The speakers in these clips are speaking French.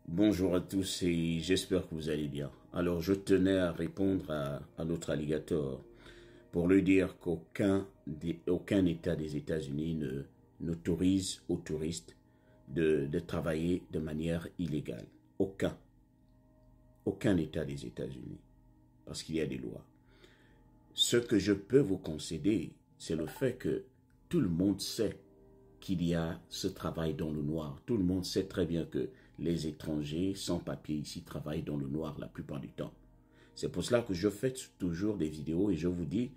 Bonjour à tous et j'espère que vous allez bien. Alors je tenais à répondre à notre alligator pour lui dire aucun État des États-Unis n'autorise aux touristes de travailler de manière illégale. Aucun État des États-Unis, parce qu'il y a des lois. Ce que je peux vous concéder, c'est le fait que tout le monde sait qu'il y a ce travail dans le noir. Tout le monde sait très bien que les étrangers sans papier ici travaillent dans le noir la plupart du temps. C'est pour cela que je fais toujours des vidéos et je vous dis,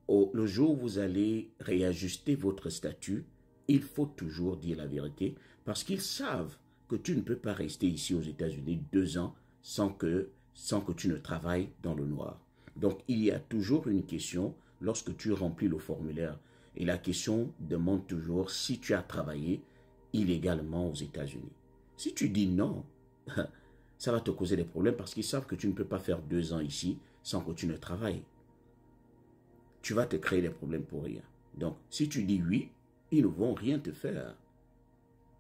le jour où vous allez réajuster votre statut, il faut toujours dire la vérité parce qu'ils savent que tu ne peux pas rester ici aux États-Unis 2 ans sans que tu ne travailles dans le noir. Donc, il y a toujours une question lorsque tu remplis le formulaire. Et la question demande toujours si tu as travaillé illégalement aux États-Unis. Si tu dis non, ça va te causer des problèmes parce qu'ils savent que tu ne peux pas faire 2 ans ici sans que tu ne travailles. Tu vas te créer des problèmes pour rien. Donc, si tu dis oui, ils ne vont rien te faire.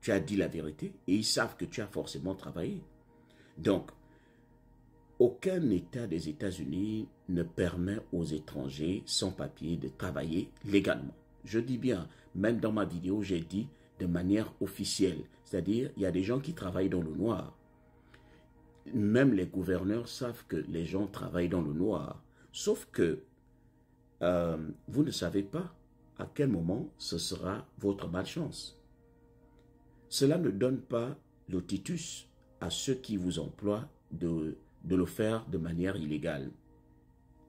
Tu as dit la vérité et ils savent que tu as forcément travaillé. Donc, aucun État des États-Unis ne permet aux étrangers sans papier de travailler légalement. Je dis bien, même dans ma vidéo, j'ai dit de manière officielle. C'est-à-dire, il y a des gens qui travaillent dans le noir. Même les gouverneurs savent que les gens travaillent dans le noir. Sauf que vous ne savez pas à quel moment ce sera votre malchance. Cela ne donne pas le titus à ceux qui vous emploient de le faire de manière illégale.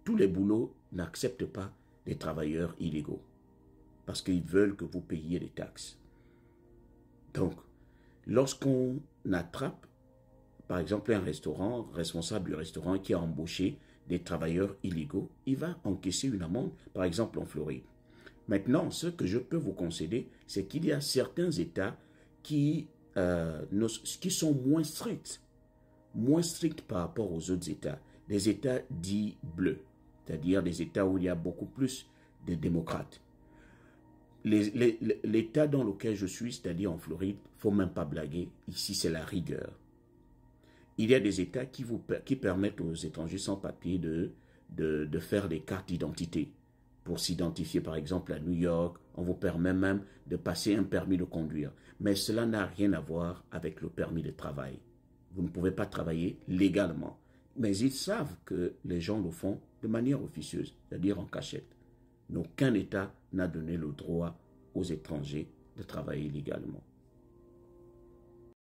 Tous les boulots n'acceptent pas des travailleurs illégaux parce qu'ils veulent que vous payiez des taxes. Donc, lorsqu'on attrape, par exemple, un responsable du restaurant qui a embauché des travailleurs illégaux, il va encaisser une amende, par exemple en Floride. Maintenant, ce que je peux vous concéder, c'est qu'il y a certains États qui sont moins stricts par rapport aux autres États. Des États dits bleus, c'est-à-dire des États où il y a beaucoup plus de démocrates. L'État dans lequel je suis, c'est-à-dire en Floride, il ne faut même pas blaguer, ici c'est la rigueur. Il y a des États qui permettent aux étrangers sans papier de faire des cartes d'identité. Pour s'identifier par exemple à New York, on vous permet même de passer un permis de conduire. Mais cela n'a rien à voir avec le permis de travail. Vous ne pouvez pas travailler légalement. Mais ils savent que les gens le font de manière officieuse, c'est-à-dire en cachette. Mais aucun État n'a donné le droit aux étrangers de travailler légalement.